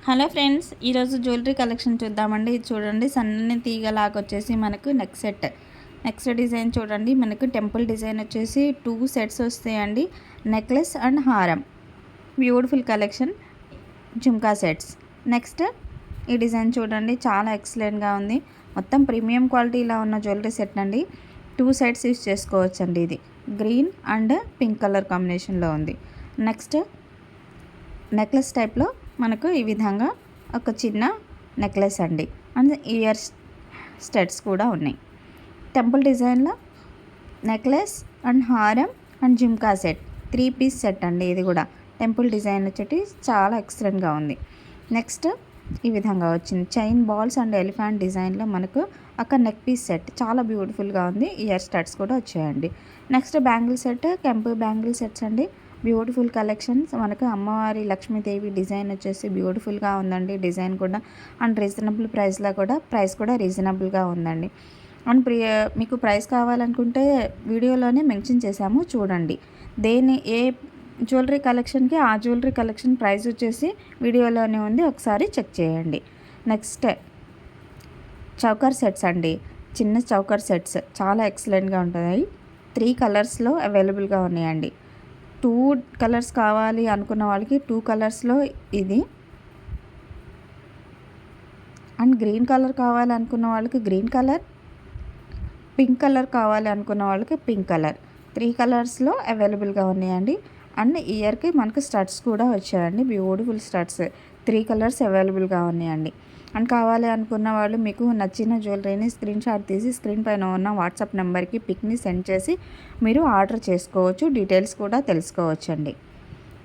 Hello friends, ఈరోజు jewellery collection చూద్దామండి. ఇది చూడండి, సన్నని తీగలాగా వచ్చేసి మనకు నెక్ డిజైన్ చూడండి. మనకు టెంపుల్ డిజైన్ వచ్చేసి 2 సెట్స్ వస్తాయండి. నెక్లెస్ అండ్ హారం, beautiful collection. Jhumka sets. Next ఈ డిజైన్ చూడండి, చాలా ఎక్సలెంట్గా ఉంది. మొత్తం ప్రీమియం క్వాలిటీలో ఉన్న జ్యువెలరీ సెట్ అండి. 2 సెట్స్ యూస్ చేసుకోవచ్చండి. ఇది గ్రీన్ అండ్ పింక్ కలర్ కాంబినేషన్లో ఉంది. నెక్స్ట్ నెక్లెస్ టైప్లో మనకు ఈ విధంగా ఒక చిన్న నెక్లెస్ అండి. అండ్ ఇయర్ స్టడ్స్ కూడా ఉన్నాయి. టెంపుల్ డిజైన్లో నెక్లెస్ అండ్ హారం and jhumka set, 3 piece set అండి. ఇది కూడా టెంపుల్ డిజైన్ వచ్చేటి చాలా ఎక్సలెంట్గా ఉంది. నెక్స్ట్ ఈ విధంగా వచ్చింది చైన్ బాల్స్ అండ్ ఎలిఫెంట్ డిజైన్లో మనకు ఒక నెక్ పీస్ సెట్, చాలా బ్యూటిఫుల్గా ఉంది. ఇయర్ స్టడ్స్ కూడా వచ్చాయండి. నెక్స్ట్ బ్యాంగిల్ సెట్, కెంపు బ్యాంగిల్ సెట్స్ అండి. Beautiful collections. మనకు అమ్మవారి లక్ష్మీదేవి డిజైన్ వచ్చేసి బ్యూటిఫుల్గా ఉందండి. డిజైన్ కూడా అండ్ రీజనబుల్ ప్రైస్లో కూడా, ప్రైస్ కూడా రీజనబుల్గా ఉందండి. అండ్ మీకు ప్రైస్ కావాలనుకుంటే వీడియోలోనే మెన్షన్ చేశాము, చూడండి. ఏ జ్యువెలరీ కలెక్షన్కి ఆ జ్యువెలరీ కలెక్షన్ ప్రైస్ వచ్చేసి వీడియోలోనే ఉంది, ఒకసారి చెక్ చేయండి. నెక్స్ట్ చౌకర్ సెట్స్ అండి. చిన్న చౌకర్ సెట్స్ చాలా ఎక్సలెంట్గా ఉంటాయి. 3 కలర్స్లో అవైలబుల్గా ఉన్నాయండి. 2 కలర్స్ కావాలి అనుకున్న వాళ్ళకి 2 కలర్స్లో ఇది, అండ్ గ్రీన్ కలర్ కావాలి అనుకున్న వాళ్ళకి గ్రీన్ కలర్, పింక్ కలర్ కావాలి అనుకున్న వాళ్ళకి పింక్ కలర్, 3 కలర్స్లో అవైలబుల్గా ఉన్నాయండి. అండ్ ఇయర్కి మనకు స్టడ్స్ కూడా వచ్చాయండి. బ్యూటిఫుల్ స్టడ్స్, 3 కలర్స్ అవైలబుల్గా ఉన్నాయండి. అండ్ కావాలి అనుకున్న వాళ్ళు మీకు నచ్చిన జ్యువెలరీని స్క్రీన్ షాట్ తీసి స్క్రీన్ పైన ఉన్న వాట్సాప్ నెంబర్కి పిక్ని సెండ్ చేసి మీరు ఆర్డర్ చేసుకోవచ్చు. డీటెయిల్స్ కూడా తెలుసుకోవచ్చండి.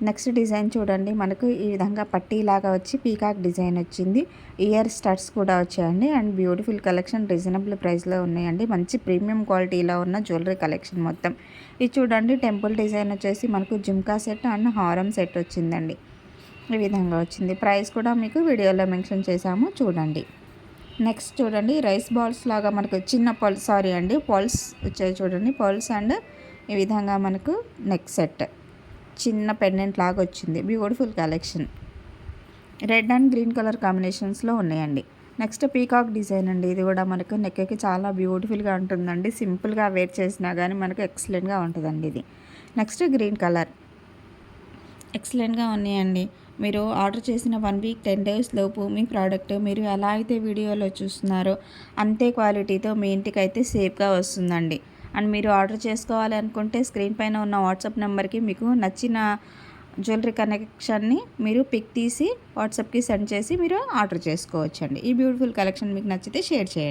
నెక్స్ట్ డిజైన్ చూడండి, మనకు ఈ విధంగా పట్టీలాగా వచ్చి పీకాక్ డిజైన్ వచ్చింది. ఇయర్ స్టడ్స్ కూడా వచ్చాయండి. అండ్ బ్యూటిఫుల్ కలెక్షన్, రీజనబుల్ ప్రైస్లో ఉన్నాయండి. మంచి ప్రీమియం క్వాలిటీలో ఉన్న జ్యువెలరీ కలెక్షన్ మొత్తం. ఇది చూడండి, టెంపుల్ డిజైన్ వచ్చేసి మనకు జుమ్కా సెట్ అండ్ హారం సెట్ వచ్చిందండి. ఈ విధంగా వచ్చింది. ప్రైస్ కూడా మీకు వీడియోలో మెన్షన్ చేశాము, చూడండి. నెక్స్ట్ చూడండి, రైస్ బాల్స్ లాగా మనకు చిన్న పర్ల్స్ వచ్చాయి చూడండి. పర్ల్స్ అండ్ ఈ విధంగా మనకు నెక్ సెట్, చిన్న పెండెంట్ లాగా వచ్చింది. Beautiful collection. Red and green colour కాంబినేషన్స్లో ఉన్నాయండి. నెక్స్ట్ పీకాక్ డిజైన్ అండి. ఇది కూడా మనకు నెక్కి చాలా బ్యూటిఫుల్గా ఉంటుందండి. సింపుల్గా వేర్ చేసినా కానీ మనకు ఎక్సలెంట్గా ఉంటుందండి ఇది. నెక్స్ట్ గ్రీన్ కలర్, ఎక్సలెంట్గా ఉన్నాయండి. మీరు ఆర్డర్ చేసిన 1 వీక్ 10 డేస్ లోపు మీ ప్రోడక్ట్ మీరు ఎలా అయితే వీడియోలో చూస్తున్నారో అంతే క్వాలిటీతో మీ ఇంటికి అయితే సేఫ్గా వస్తుందండి. అండ్ మీరు ఆర్డర్ చేసుకోవాలి అనుకుంటే స్క్రీన్ పైన ఉన్న వాట్సాప్ నెంబర్కి మీకు నచ్చిన జ్యువెలరీ కలెక్షన్ని మీరు పిక్ తీసి వాట్సాప్కి సెండ్ చేసి మీరు ఆర్డర్ చేసుకోవచ్చండి. ఈ బ్యూటిఫుల్ కలెక్షన్ మీకు నచ్చితే షేర్ చేయండి.